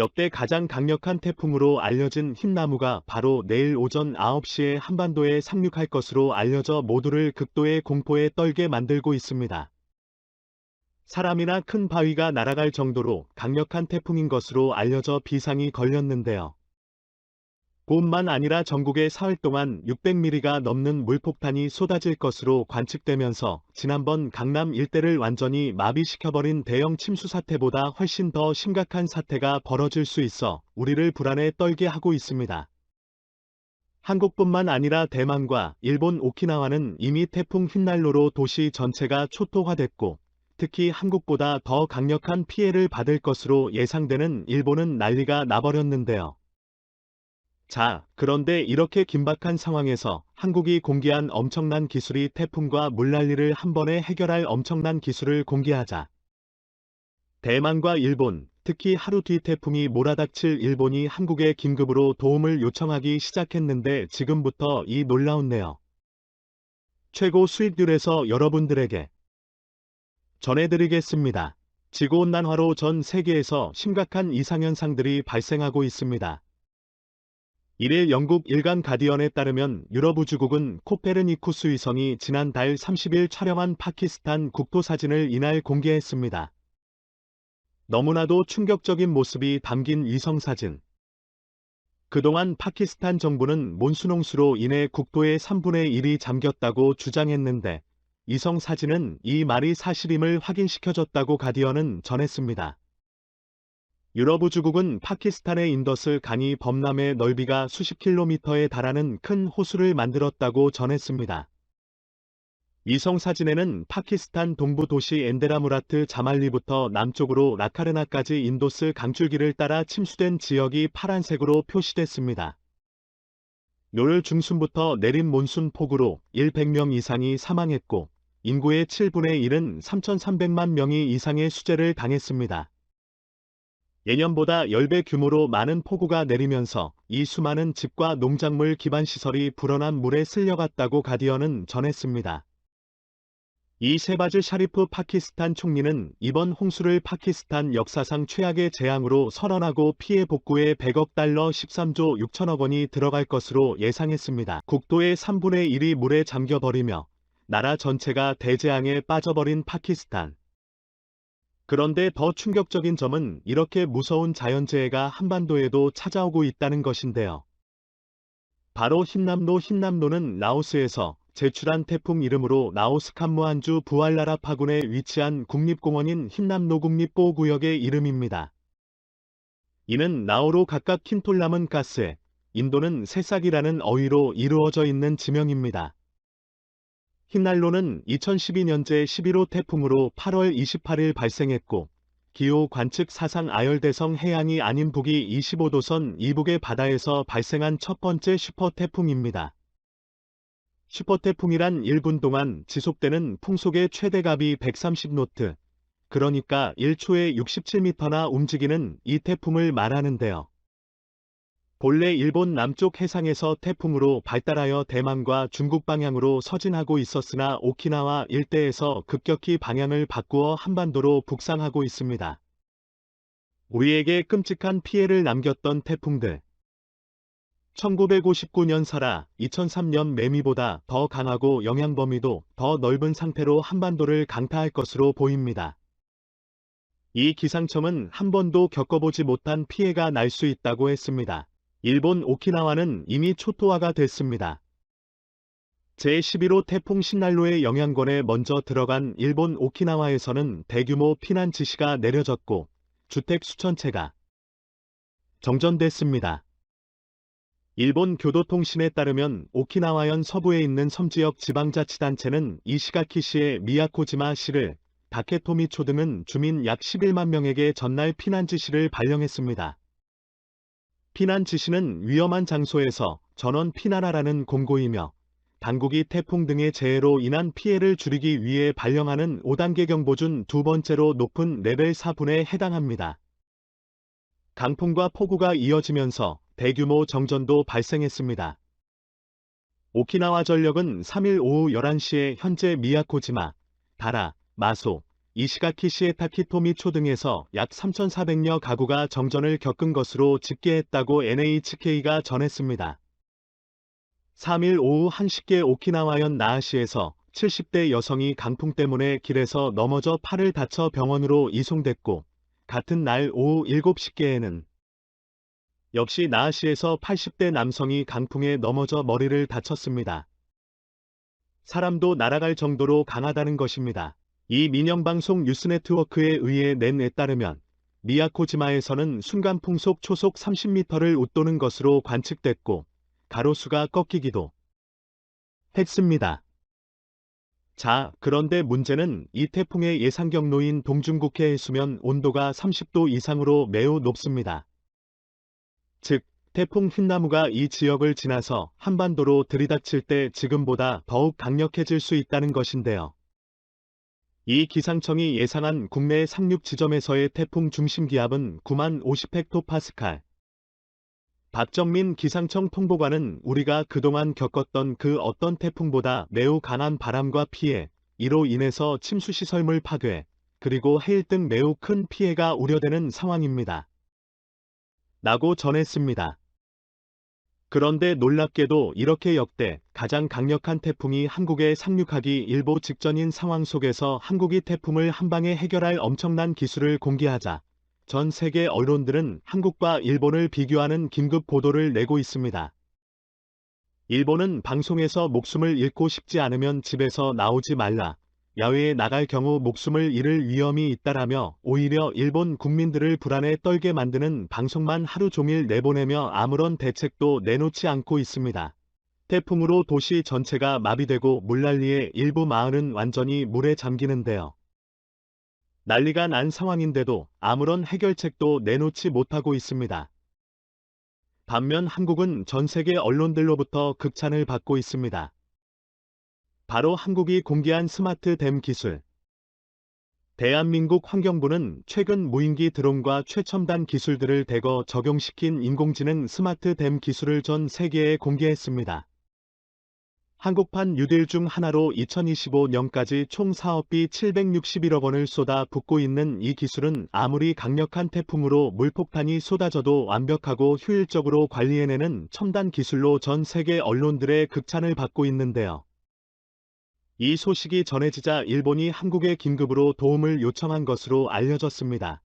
역대 가장 강력한 태풍으로 알려진 흰나무가 바로 내일 오전 9시에 한반도에 상륙할 것으로 알려져 모두를 극도의 공포에 떨게 만들고 있습니다. 사람이나 큰 바위가 날아갈 정도로 강력한 태풍인 것으로 알려져 비상이 걸렸는데요. 뿐만 아니라 전국에 사흘 동안 600mm가 넘는 물폭탄이 쏟아질 것으로 관측되면서 지난번 강남 일대를 완전히 마비시켜버린 대형 침수 사태보다 훨씬 더 심각한 사태가 벌어질 수 있어 우리를 불안에 떨게 하고 있습니다. 한국뿐만 아니라 대만과 일본 오키나와는 이미 태풍 흰난로로 도시 전체가 초토화됐고 특히 한국보다 더 강력한 피해를 받을 것으로 예상되는 일본은 난리가 나버렸는데요. 자, 그런데 이렇게 긴박한 상황에서 한국이 공개한 엄청난 기술이 태풍과 물난리를 한 번에 해결할 엄청난 기술을 공개하자. 대만과 일본, 특히 하루 뒤 태풍이 몰아닥칠 일본이 한국에 긴급으로 도움을 요청하기 시작했는데 지금부터 이 놀라운 내역. 최고 수익률에서 여러분들에게 전해드리겠습니다. 지구온난화로 전 세계에서 심각한 이상현상들이 발생하고 있습니다. 이일 영국 일간 가디언에 따르면 유럽 우주국은 코페르니쿠스 위성이 지난달 30일 촬영한 파키스탄 국토 사진을 이날 공개했습니다. 너무나도 충격적인 모습이 담긴 위성사진. 그동안 파키스탄 정부는 몬순홍수로 인해 국토의 3분의 1이 잠겼다고 주장했는데 위성사진은 이 말이 사실임을 확인시켜줬다고 가디언은 전했습니다. 유럽 우주국은 파키스탄의 인더스 강이 범람의 넓이가 수십 킬로미터에 달하는 큰 호수를 만들었다고 전했습니다. 위성 사진에는 파키스탄 동부 도시 엔데라무라트 자말리부터 남쪽으로 라카르나까지 인도스 강줄기를 따라 침수된 지역이 파란색으로 표시됐습니다. 올 중순부터 내린 몬순 폭우로 100명 이상이 사망했고 인구의 7분의 1은 3,300만 명이 이상의 수재를 당했습니다. 예년보다 10배 규모로 많은 폭우가 내리면서 이 수많은 집과 농작물 기반 시설이 불어난 물에 쓸려갔다고 가디언은 전했습니다. 이 셰바즈 샤리프 파키스탄 총리는 이번 홍수를 파키스탄 역사상 최악의 재앙으로 선언하고 피해 복구에 100억 달러 13조 6천억 원이 들어갈 것으로 예상했습니다. 국토의 3분의 1이 물에 잠겨버리며 나라 전체가 대재앙에 빠져버린 파키스탄. 그런데 더 충격적인 점은 이렇게 무서운 자연재해가 한반도에도 찾아오고 있다는 것인데요. 바로 흰남노는 라오스에서 제출한 태풍 이름으로 라오스 캄무안주 부알라라 파군에 위치한 국립공원인 흰남노 국립보호구역의 이름입니다. 이는 라오로 각각 킨톨람은 가스에, 인도는 새싹이라는 어휘로 이루어져 있는 지명입니다. 흰난로는 2012년제 11호 태풍으로 8월 28일 발생했고 기후 관측 사상 아열대성 해양이 아닌 북위 25도선 이북의 바다에서 발생한 첫 번째 슈퍼태풍입니다. 슈퍼태풍이란 1분 동안 지속되는 풍속의 최대갑이 130노트, 그러니까 1초에 67m나 움직이는 이 태풍을 말하는데요. 본래 일본 남쪽 해상에서 태풍으로 발달하여 대만과 중국 방향으로 서진하고 있었으나 오키나와 일대에서 급격히 방향을 바꾸어 한반도로 북상하고 있습니다. 우리에게 끔찍한 피해를 남겼던 태풍들. 1959년 사라, 2003년 매미보다 더 강하고 영향 범위도 더 넓은 상태로 한반도를 강타할 것으로 보입니다. 이 기상청은 한 번도 겪어보지 못한 피해가 날 수 있다고 했습니다. 일본 오키나와는 이미 초토화가 됐습니다. 제11호 태풍 신난로의 영향권에 먼저 들어간 일본 오키나와에서는 대규모 피난 지시가 내려졌고 주택 수천 채가 정전됐습니다. 일본 교도통신에 따르면 오키나와현 서부에 있는 섬지역 지방자치단체는 이시가키시의 미야코지마 시를 다케토미초 등은 주민 약 11만 명에게 전날 피난 지시를 발령했습니다. 피난 지시는 위험한 장소에서 전원 피난하라는 공고이며 당국이 태풍 등의 재해로 인한 피해를 줄이기 위해 발령하는 5단계 경보 중 두 번째로 높은 레벨 4분에 해당합니다. 강풍과 폭우가 이어지면서 대규모 정전도 발생했습니다. 오키나와 전력은 3일 오후 11시에 현재 미야코지마, 다라, 마소, 이시가키 시에타키 토미초 등에서 약 3,400여 가구가 정전을 겪은 것으로 집계했다고 NHK가 전했습니다. 3일 오후 1시께 오키나와현 나하시에서 70대 여성이 강풍 때문에 길에서 넘어져 팔을 다쳐 병원으로 이송됐고, 같은 날 오후 7시께에는 역시 나하시에서 80대 남성이 강풍에 넘어져 머리를 다쳤습니다. 사람도 날아갈 정도로 강하다는 것입니다. 이 민영방송 뉴스네트워크에 의해 낸 에 따르면 미야코지마에서는 순간 풍속 초속 30m를 웃도는 것으로 관측됐고 가로수가 꺾이기도 했습니다. 자, 그런데 문제는 이 태풍의 예상 경로인 동중국해 해수면 온도가 30도 이상으로 매우 높습니다. 즉, 태풍 흰나무가 이 지역을 지나서 한반도로 들이닥칠 때 지금보다 더욱 강력해질 수 있다는 것인데요. 이 기상청이 예상한 국내 상륙 지점에서의 태풍 중심 기압은 9만 50헥토파스칼. 박정민 기상청 통보관은 우리가 그동안 겪었던 그 어떤 태풍보다 매우 강한 바람과 피해, 이로 인해서 침수시설물 파괴, 그리고 해일 등 매우 큰 피해가 우려되는 상황입니다. 라고 전했습니다. 그런데 놀랍게도 이렇게 역대 가장 강력한 태풍이 한국에 상륙하기 일보 직전인 상황 속에서 한국이 태풍을 한방에 해결할 엄청난 기술을 공개하자 전 세계 언론들은 한국과 일본을 비교하는 긴급 보도를 내고 있습니다. 일본은 방송에서 목숨을 잃고 싶지 않으면 집에서 나오지 말라, 야외에 나갈 경우 목숨을 잃을 위험이 있다라며 오히려 일본 국민들을 불안에 떨게 만드는 방송만 하루 종일 내보내며 아무런 대책도 내놓지 않고 있습니다. 태풍으로 도시 전체가 마비되고 물난리에 일부 마을은 완전히 물에 잠기는데요. 난리가 난 상황인데도 아무런 해결책도 내놓지 못하고 있습니다. 반면 한국은 전 세계 언론들로부터 극찬을 받고 있습니다. 바로 한국이 공개한 스마트 댐 기술. 대한민국 환경부는 최근 무인기 드론과 최첨단 기술들을 대거 적용시킨 인공지능 스마트 댐 기술을 전 세계에 공개했습니다. 한국판 뉴딜 중 하나로 2025년까지 총 사업비 761억 원을 쏟아 붓고 있는 이 기술은 아무리 강력한 태풍으로 물폭탄이 쏟아져도 완벽하고 효율적으로 관리해내는 첨단 기술로 전 세계 언론들의 극찬을 받고 있는데요. 이 소식이 전해지자 일본이 한국에 긴급으로 도움을 요청한 것으로 알려졌습니다.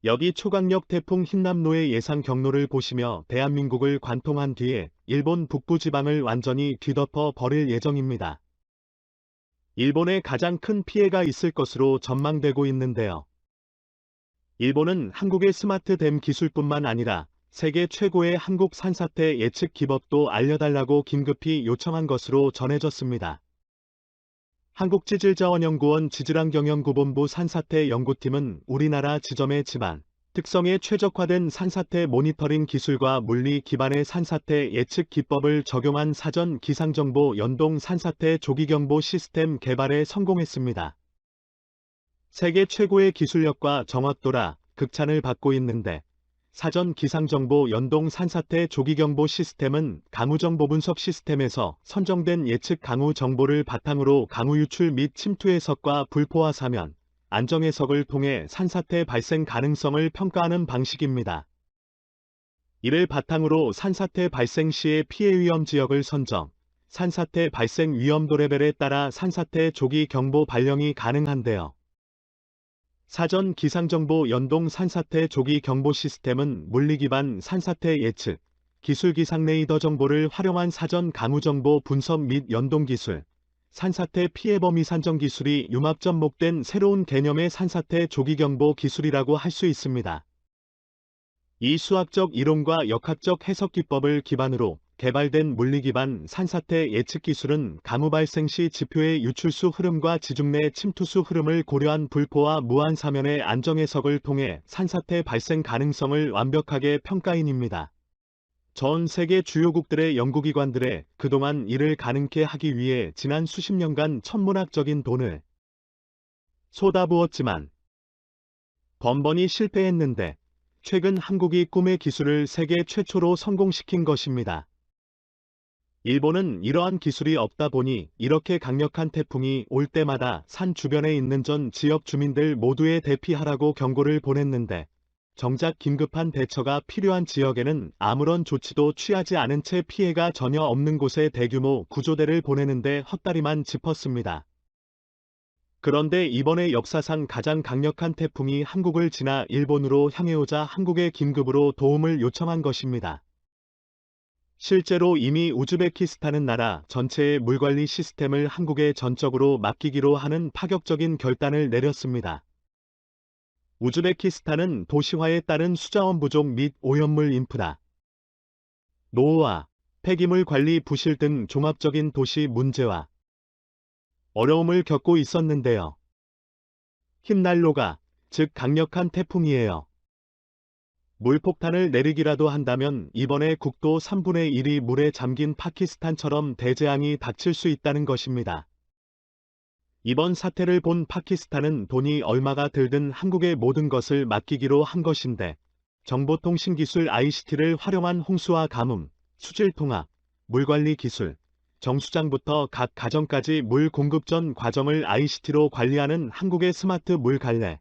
여기 초강력 태풍 흰남노의 예상 경로를 보시며 대한민국을 관통한 뒤에 일본 북부 지방을 완전히 뒤덮어 버릴 예정입니다. 일본에 가장 큰 피해가 있을 것으로 전망되고 있는데요. 일본은 한국의 스마트 댐 기술뿐만 아니라 세계 최고의 한국 산사태 예측 기법도 알려달라고 긴급히 요청한 것으로 전해졌습니다. 한국지질자원연구원 지질환경연구본부 산사태 연구팀은 우리나라 지점의 지방, 특성에 최적화된 산사태 모니터링 기술과 물리 기반의 산사태 예측 기법을 적용한 사전 기상정보 연동 산사태 조기경보 시스템 개발에 성공했습니다. 세계 최고의 기술력과 정확도라 극찬을 받고 있는데, 사전 기상정보 연동 산사태 조기경보 시스템은 강우정보 분석 시스템에서 선정된 예측 강우 정보를 바탕으로 강우 유출 및 침투 해석과 불포화 사면, 안정 해석을 통해 산사태 발생 가능성을 평가하는 방식입니다. 이를 바탕으로 산사태 발생 시의 피해 위험 지역을 선정, 산사태 발생 위험도 레벨에 따라 산사태 조기 경보 발령이 가능한데요. 사전 기상정보 연동 산사태 조기 경보 시스템은 물리 기반 산사태 예측, 기술 기상 레이더 정보를 활용한 사전 강우정보 분석 및 연동 기술, 산사태 피해 범위 산정 기술이 융합 접목된 새로운 개념의 산사태 조기 경보 기술이라고 할 수 있습니다. 이 수학적 이론과 역학적 해석 기법을 기반으로 개발된 물리 기반 산사태 예측 기술은 강우 발생 시 지표의 유출수 흐름과 지중 내 침투수 흐름을 고려한 불포와 무한 사면의 안정 해석을 통해 산사태 발생 가능성을 완벽하게 평가인입니다. 전 세계 주요국들의 연구기관들에 그동안 이를 가능케 하기 위해 지난 수십 년간 천문학적인 돈을 쏟아부었지만 번번이 실패했는데 최근 한국이 꿈의 기술을 세계 최초로 성공시킨 것입니다. 일본은 이러한 기술이 없다 보니 이렇게 강력한 태풍이 올 때마다 산 주변에 있는 전 지역 주민들 모두에 대피하라고 경고를 보냈는데 정작 긴급한 대처가 필요한 지역에는 아무런 조치도 취하지 않은 채 피해가 전혀 없는 곳에 대규모 구조대를 보내는데 헛다리만 짚었습니다. 그런데 이번에 역사상 가장 강력한 태풍이 한국을 지나 일본으로 향해 오자 한국에 긴급으로 도움을 요청한 것입니다. 실제로 이미 우즈베키스탄은 나라 전체의 물관리 시스템을 한국에 전적으로 맡기기로 하는 파격적인 결단을 내렸습니다. 우즈베키스탄은 도시화에 따른 수자원 부족 및 오염물 인프라, 노후화, 폐기물 관리 부실 등 종합적인 도시 문제와 어려움을 겪고 있었는데요. 흰난로가, 즉 강력한 태풍이에요. 물폭탄을 내리기라도 한다면 이번에 국도 3분의 1이 물에 잠긴 파키스탄처럼 대재앙이 닥칠 수 있다는 것입니다. 이번 사태를 본 파키스탄은 돈이 얼마가 들든 한국의 모든 것을 맡기기로 한 것인데 정보통신기술 ICT를 활용한 홍수와 가뭄, 수질통합, 물관리 기술, 정수장부터 각 가정까지 물 공급 전 과정을 ICT로 관리하는 한국의 스마트 물관례,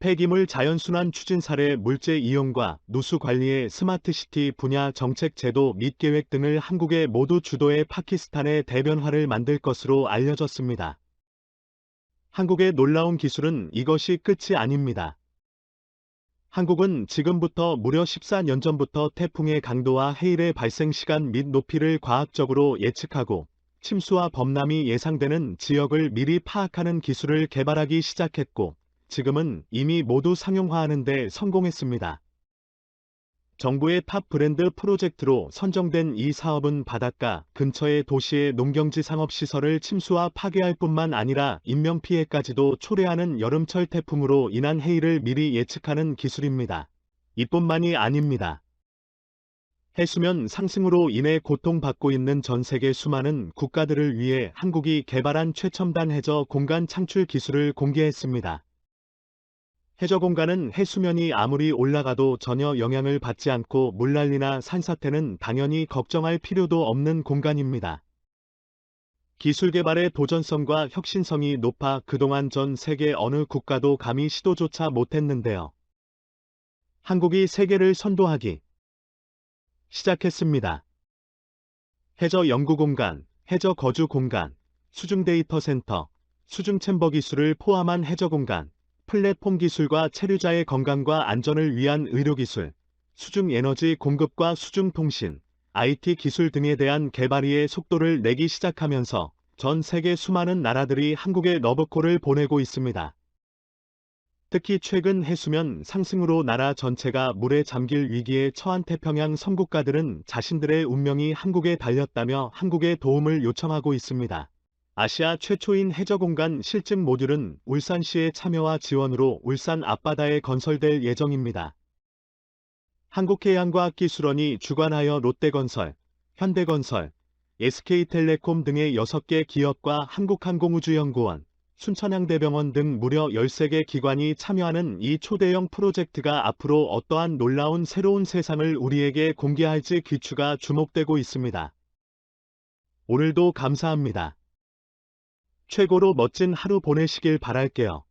폐기물 자연순환 추진 사례 물재 이용과 누수 관리의 스마트시티 분야 정책 제도 및 계획 등을 한국에 모두 주도해 파키스탄의 대변화를 만들 것으로 알려졌습니다. 한국의 놀라운 기술은 이것이 끝이 아닙니다. 한국은 지금부터 무려 14년 전부터 태풍의 강도와 해일의 발생 시간 및 높이를 과학적으로 예측하고 침수와 범람이 예상되는 지역을 미리 파악하는 기술을 개발하기 시작했고 지금은 이미 모두 상용화하는 데 성공했습니다. 정부의 탑 브랜드 프로젝트로 선정된 이 사업은 바닷가 근처의 도시의 농경지 상업시설을 침수와 파괴할 뿐만 아니라 인명피해까지도 초래하는 여름철 태풍으로 인한 해일을 미리 예측하는 기술입니다. 이뿐만이 아닙니다. 해수면 상승으로 인해 고통받고 있는 전 세계 수많은 국가들을 위해 한국이 개발한 최첨단 해저 공간 창출 기술을 공개했습니다. 해저 공간은 해수면이 아무리 올라가도 전혀 영향을 받지 않고 물난리나 산사태는 당연히 걱정할 필요도 없는 공간입니다. 기술 개발의 도전성과 혁신성이 높아 그동안 전 세계 어느 국가도 감히 시도조차 못했는데요. 한국이 세계를 선도하기 시작했습니다. 해저 연구 공간, 해저 거주 공간, 수중 데이터 센터, 수중 챔버 기술을 포함한 해저 공간, 플랫폼 기술과 체류자의 건강과 안전을 위한 의료기술, 수중 에너지 공급과 수중 통신, IT 기술 등에 대한 개발의 속도를 내기 시작하면서 전 세계 수많은 나라들이 한국에 러브콜을 보내고 있습니다. 특히 최근 해수면 상승으로 나라 전체가 물에 잠길 위기에 처한 태평양 섬국가들은 자신들의 운명이 한국에 달렸다며 한국의 도움을 요청하고 있습니다. 아시아 최초인 해저공간 실증 모듈은 울산시의 참여와 지원으로 울산 앞바다에 건설될 예정입니다. 한국해양과학 기술원이 주관하여 롯데건설, 현대건설, SK텔레콤 등의 6개 기업과 한국항공우주연구원, 순천향대병원 등 무려 13개 기관이 참여하는 이 초대형 프로젝트가 앞으로 어떠한 놀라운 새로운 세상을 우리에게 공개할지 귀추가 주목되고 있습니다. 오늘도 감사합니다. 최고로 멋진 하루 보내시길 바랄게요.